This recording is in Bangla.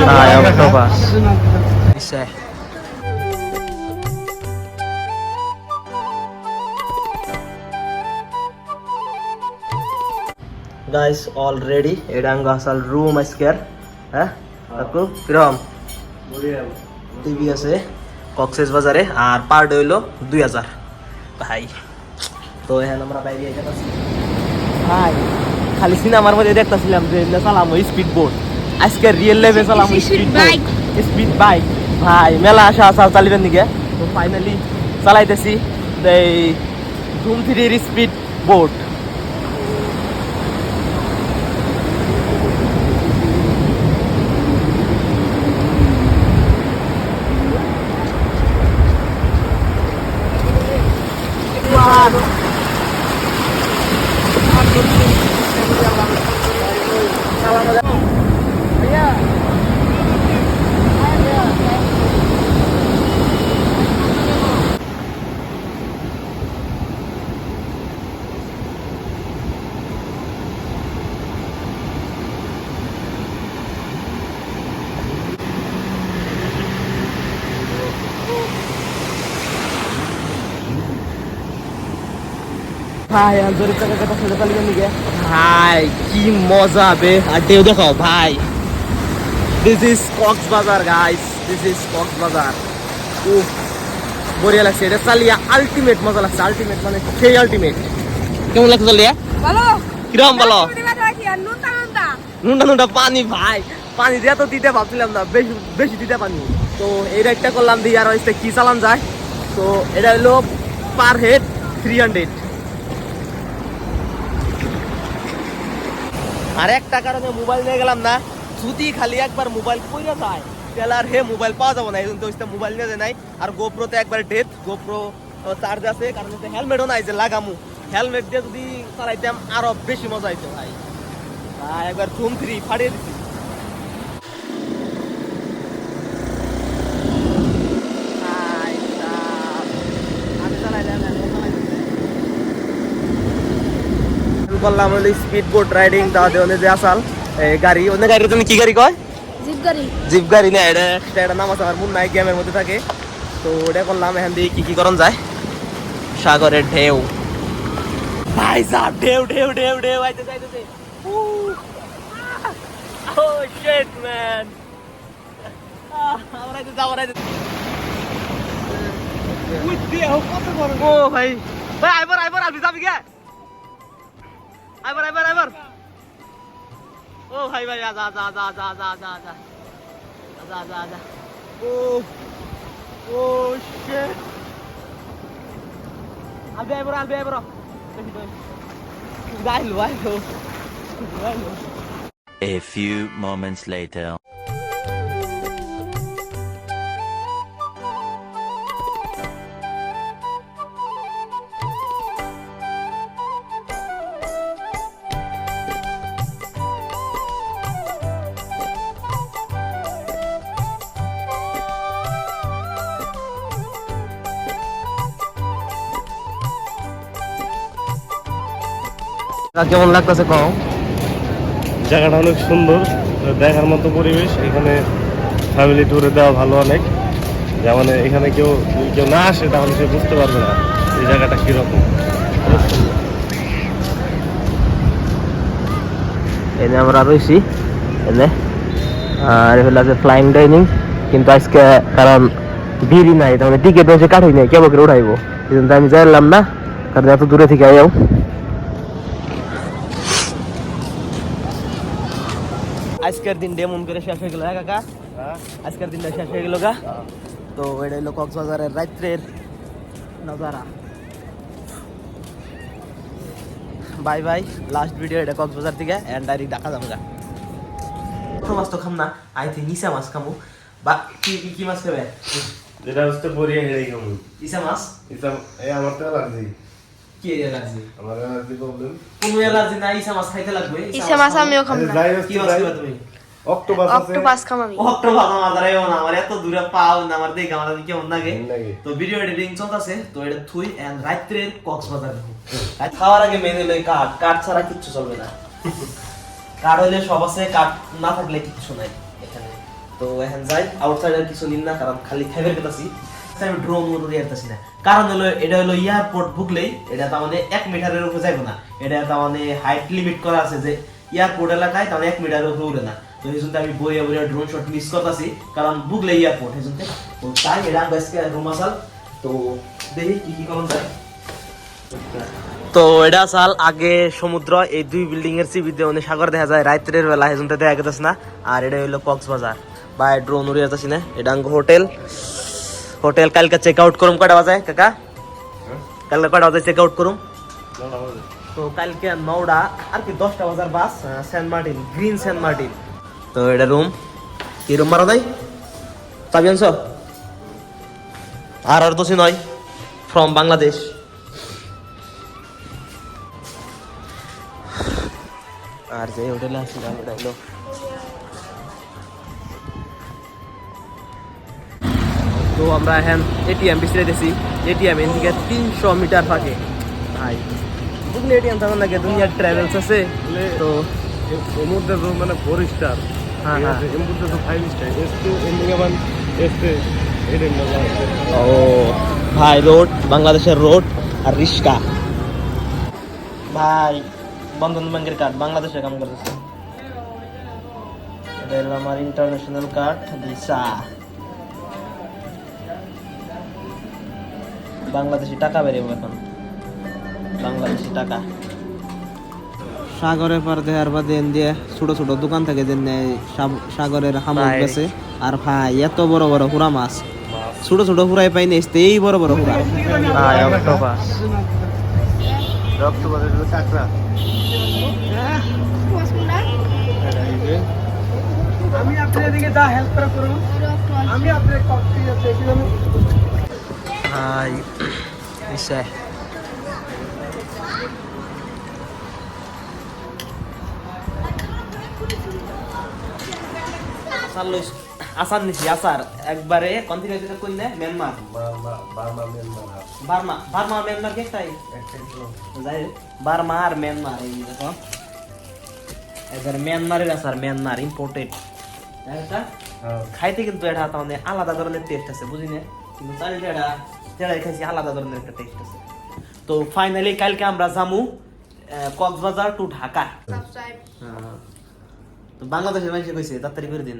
octopus. Guys, already edang asal room asker, aku kiram TV আছে কক্সেস বাজারে আর পার ডে হইলো 2000 ভাই। তো এখন আমরা বাইরে এখানে আছি ভাই, খালি সিনেমার মধ্যে দেখতেছিলাম যে চালাম স্পিড বোট, আজকে রিয়েল লাইফে চালাম স্পিড বাইক ভাই। মেলা আশা আশা চালিবেন দিকে, তো ফাইনালি চালাইতেছি এই ধুম 3 স্পিড বোট। ভাই আন্তরিক কথা শুনে পালিয়ে নিয়ে ভাই কি মজা বে। আর ঢেউ দেখো ভাই, this is Cox's Bazar guys, this is Cox's Bazar. উফ বড়িয়া লাগছে, এটা চালিয়ে আলটিমেট মজা লাগছে, আলটিমেট মানে সেই আলটিমেট। কেমন লাগছে চালিয়ে? ভালো। কিরকম ভালো? নুনটা নুনটা পানি ভাই, পানি দিয়ে তো দিতে ভাবছিলাম না, বেশি বেশি দিতে পানি। তো এই রাইডটা করলাম দিয়ে আর কি চালান যায়। তো এটা হলো পার হেড 300। আর একটা কারণে মোবাইল নিয়ে গেলাম না, যদি খালি একবার মোবাইল পড়ে যায় তাহলে আর মোবাইল পাওয়া যাবে না, এই জন্য মোবাইল নিয়ে যায় নাই। আর গোপ্রোতে একবার ডেথ, গোপ্রো চার্জ আছে, কারণ হেলমেটও নাই যে লাগামু, হেলমেট দিয়ে যদি চালাইতাম আরো বেশি মজা হইতো ভাই। একবার ধুম 3 ফাটিয়ে দিচ্ছি। করলাম হলো স্পিড বোট রাইডিং, তাহলে ওনে যে আসাল গাড়ি, ওনে গাড়ির জন্য কি গাড়ি কয়? জিপ গাড়ি না, এটা নাম আছে আমার মন নাই, গেমের মধ্যে থাকে। তো ওটা করলাম, এখান দিয়ে কি কি করণ যায়। সাগরের ঢেউ ভাই, সাব ঢেউ ঢেউ ঢেউ ঢেউ আইতেছে আইতেছে। ও শিট ম্যান, আমরা আইতেছে আমরা আইতেছে। উই দেও কত বড়। ও ভাই ভাই আইবার আইবার আলবি যাবি কে? আইবার আইবার আইবার। ও ভাই ভাই যা যা যা যা যা যা যা যা যা যা যা। ও ও শিট, আলবি আইবার আলবি আইবার। গাইলো গাইলো গাইলো। A few moments later. কেমন লাগতেছে কও? জায়গাটা অনেক সুন্দর, দেখার মতো পরিবেশ। এখানে ফ্যামিলি ট্যুরে দেওয়া ভালো অনেক, যেমন এখানে কেউ কেউ না আসে তাহলে সে বুঝতে পারবে না এই জায়গাটা কিরকম। এনে আমরা রয়েছি এনে, আর হলো যে ফ্লাইং ডাইনিং, কিন্তু আজকে কারণ ভিড়ই নাই, তার মানে টিকিট হচ্ছে কাঠি নাই, কেবল করে উঠাইবো, এই জন্য আমি যাইলাম না, কারণ এত দূরে থেকে আইও। আজকের দিন ডেমন করে শেষ হয়ে গেল কাকা, আজকের দিনটা শেষ হয়ে গেল গা। তো এটা হলো কক্সবাজারের রাত্রের Nazara. Bye bye, last video এটা কক্সবাজার থেকে, এন্ড ডাইরেক্ট ঢাকা যাবো গা। মাছ তো খাম না, আই থিঙ্ক ইসা মাছ খামু। বা কি কি মাছ খাবে? যেটা হচ্ছে বড়িয়া হেড়ে খামু। ইসা মাছ? ইসা এই আমার তো অ্যালার্জি। কি অ্যালার্জি? আমার অ্যালার্জি প্রবলেম। কোনো অ্যালার্জি না, ইসা মাছ খাইতে লাগবে। ইসা মাছ আমিও খাম না। কি মাছ খাবে তুমি? অক্টোপাস আছে। অক্টোপাস খাম আমি। অক্টোপাস আমার আইও না, আমার এত দূরে পাও না, আমার দেখে আমার কেমন লাগে। তো ভিডিও এডিটিং চলতেছে, তো এটা থুই এন্ড রাত্রের কক্সবাজার। রাত খাওয়ার আগে মেনে লই কাঠ, কাঠ ছাড়া কিচ্ছু চলবে না। কাঠ হইলে সব আছে, কাঠ না থাকলে কিচ্ছু নাই এখানে। তো এখন যাই আউটসাইড আর কিছু নিন না কারণ খালি খাইবার পেতাছি আমি ড্রোন উড়ে আসতেছি না কারণ হলো এটা হলো এয়ারপোর্ট ঢুকলেই এটা তার মানে 1 মিটারের উপরে যাইবো না এটা তার মানে হাইট লিমিট করা আছে যে এয়ারপোর্ট এলাকায় তার 1 মিটারের উপরে উড়ে না তো এই জন্য আমি বইয়ে বইয়ে ড্রোন শট মিস করতেছি কারণ ঢুকলে এয়ারপোর্ট এই জন্য তো তাই এটা আজকে রুম আসাল তো দেখি কি কি করুন যায় তো এটা সাল আগে সমুদ্র এই দুই বিল্ডিং এর সিবিতে অনেক সাগর দেখা যায় রাত্রের বেলা এই জন্য দেখা গেছে না আর এটা হলো কক্সবাজার বা ড্রোন উড়ে যাচ্ছে না এটা হোটেল কালকে চেক আউট করুম কয়টা বাজে কাকা কালকে কয়টা বাজে চেক আউট করুম তো কালকে 9টা আর কি 10টা বাজার বাস সেন্ট মার্টিন গ্রিন সেন্ট মার্টিন তো এটা রুম কি রুম মারা নাই চাবি আনছো আর দোষী নয় ফ্রম বাংলাদেশ আর যে হোটেলে আসছিলাম এটা হলো তো আমরা এখন এটিএম বিছড়াইতেছি এটিএম এর দিকে 300 মিটার ফাঁকে ভাই বুঝলি এটিএম তখন লাগে দুনিয়ার ট্রাভেলস আছে তো এর মধ্যে তো মানে 4 স্টার হ্যাঁ হ্যাঁ এর মধ্যে তো 5 স্টার এস2 এন্ডিগামান এসতে এটা মজা ও ভাই রোড বাংলাদেশের রোড আর রিস্কা ভাই বন্ধন ব্যাংকের কার্ড বাংলাদেশে কাম করতেছে এটা হলো আমার ইন্টারন্যাশনাল কার্ড ভিসা বাংলাদেশি টাকা বেরিয়ে এখন বাংলাদেশি টাকা সাগরের পার দেওয়ার বাদে দিয়ে ছোট ছোট দোকান থাকে যে সাগরের হামক গেছে আর ভাই এত বড় বড় হুরা মাছ ছোট ছোট হুরাই পাই না এই বড় বড় হুরা ভাই অক্টোপাস অক্টোবরের কাঁকড়া আমি আপনার এদিকে যা হেল্প করা করব আমি আপনার কফি আছে এখানে হাই ইসে আসার লইস আসার নিছি আসার একবারে কন্টিনিউ যেটা কই না মিয়ানমার বার্মা মিয়ানমার কে তাই যাই বার্মা আর মিয়ানমার এই দেখো এবার মিয়ানমারের আসার মিয়ানমার ইম্পোর্টেড এটা খাইতে কিন্তু এটা মানে আলাদা ধরনের টেস্ট আছে বুঝি না কিন্তু চাইলে এটা যেটা খাইছি আলাদা ধরনের একটা টেস্ট আছে তো ফাইনালি কালকে আমরা যামু কক্সবাজার টু ঢাকা তো বাংলাদেশের মানুষ কইছে তাড়াতাড়ি করে দিন